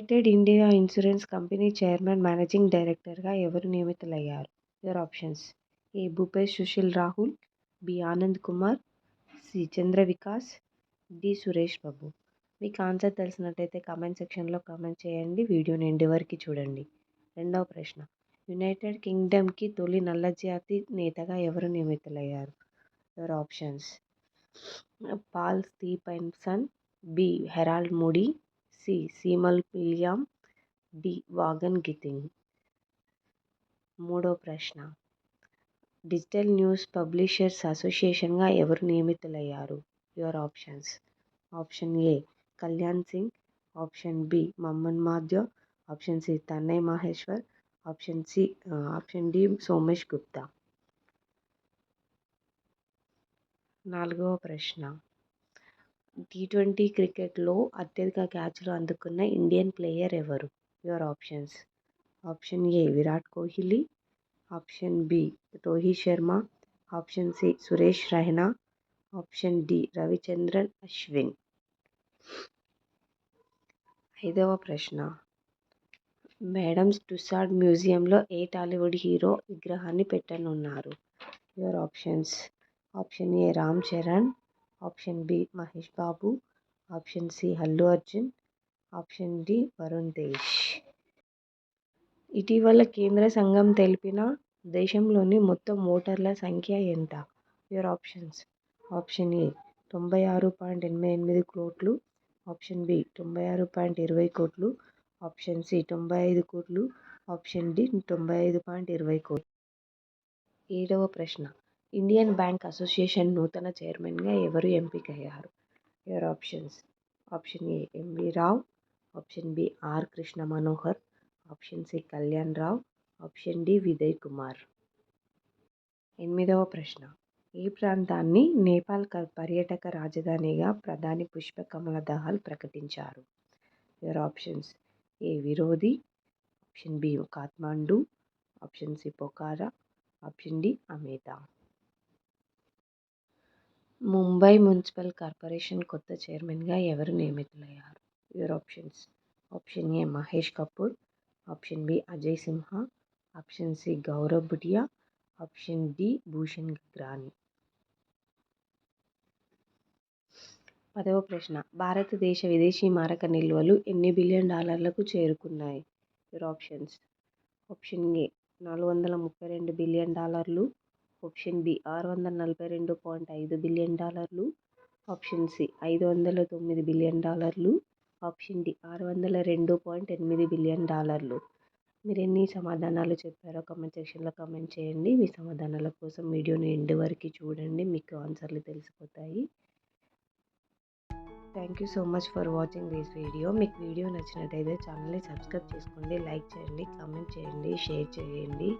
United India insurance company chairman, managing డైరెక్టర్గా ఎవరు నియమితులయ్యారు? Your options: A. Bhupesh Sushil Rahul, B. Anand Kumar, C. Chandra Vikas, D. Suresh Babu. మీకు ఆన్సర్ తెలిసినట్టయితే కామెంట్ సెక్షన్లో కామెంట్ చేయండి. వీడియోని ఎండ్ వరకు చూడండి. రెండవ ప్రశ్న: యునైటెడ్ కింగ్డమ్కి తొలి నల్లజాతి నేతగా ఎవరు నియమితులయ్యారు? Your options: Paul Stephenson, B. Harold Moody, C. Seemal William, D. Vaughan Gething. మూడో ప్రశ్న: డిజిటల్ న్యూస్ పబ్లిషర్స్ అసోసియేషన్గా ఎవరు నియమితులయ్యారు? Your options: option A. Kalyan Singh, option B. Mammen Madhva, option C. Tanmay Maheshwar, option D. Somesh Gupta. నాలుగవ ప్రశ్న: T20 క్రికెట్లో అత్యధిక క్యాచ్లు అందుకున్న ఇండియన్ ప్లేయర్ ఎవరు? Your options: option A. Virat Kohli, option B. Rohit Sharma, option C. Suresh Raina, option D. Ravichandran Ashwin. ఐదవ ప్రశ్న: మేడమ్స్ టుస్సాడ్ మ్యూజియంలో ఏ టాలీవుడ్ హీరో విగ్రహాన్ని పెట్టనున్నారు? Your options: option A. Ram Charan, option B. Mahesh Babu, option C. Allu Arjun, option D. Varun Tej. ఇటీవల కేంద్ర సంఘం తెలిపిన దేశంలోని మొత్తం ఓటర్ల సంఖ్య ఎంత? యువర్ ఆప్షన్స్: ఆప్షన్ ఏ. 96.88 కోట్లు, ఆప్షన్ బి. 96.20 కోట్లు, ఆప్షన్ సి. 95 కోట్లు, ఆప్షన్ డి. 95.20 కోట్లు. ఏడవ ప్రశ్న: ఇండియన్ బ్యాంక్ అసోసియేషన్ నూతన చైర్మన్గా ఎవరు ఎంపికయ్యారు? Your options: option A. MV Rao, option B. R. Krishna Manohar, option C. Kalyan Rao, option D. Vijay Kumar. ఎనిమిదవ ప్రశ్న: ఏ ప్రాంతాన్ని నేపాల్ పర్యాటక రాజధానిగా ప్రధాని పుష్ప కమల్ దహల్ ప్రకటించారు? Your options: A. విరోధి, option B. Kathmandu, option C. Pokhara, option D. అమేథా. ముంబై మున్సిపల్ కార్పొరేషన్ కొత్త చైర్మన్గా ఎవరు నియమితులయ్యారు? Your options: option A. Mahesh Kapoor, option B. Ajay Sinha, option C. Gaurav Bhutia, option D. Bhushan Gagrani. పదవ ప్రశ్న: భారతదేశ విదేశీ మారక నిల్వలు ఎన్ని బిలియన్ డాలర్లకు చేరుకున్నాయి? Your options: option A. 432 billion డాలర్లు, ఆప్షన్ బి. 642.5 బిలియన్ డాలర్లు, ఆప్షన్ సి. 509 బిలియన్ డాలర్లు, ఆప్షన్ డి. 602.8 బిలియన్ డాలర్లు. మీరు ఎన్ని సమాధానాలు చెప్పారో కామెంట్ సెక్షన్లో కామెంట్ చేయండి. మీ సమాధానాల కోసం వీడియోని ఎండ్ వరకు చూడండి. మీకు ఆన్సర్లు తెలిసిపోతాయి. Thank you so much for watching this video. మీకు వీడియో నచ్చినట్టయితే ఛానల్ని సబ్స్క్రైబ్ చేసుకోండి, లైక్ చేయండి, కామెంట్ చేయండి, షేర్ చేయండి.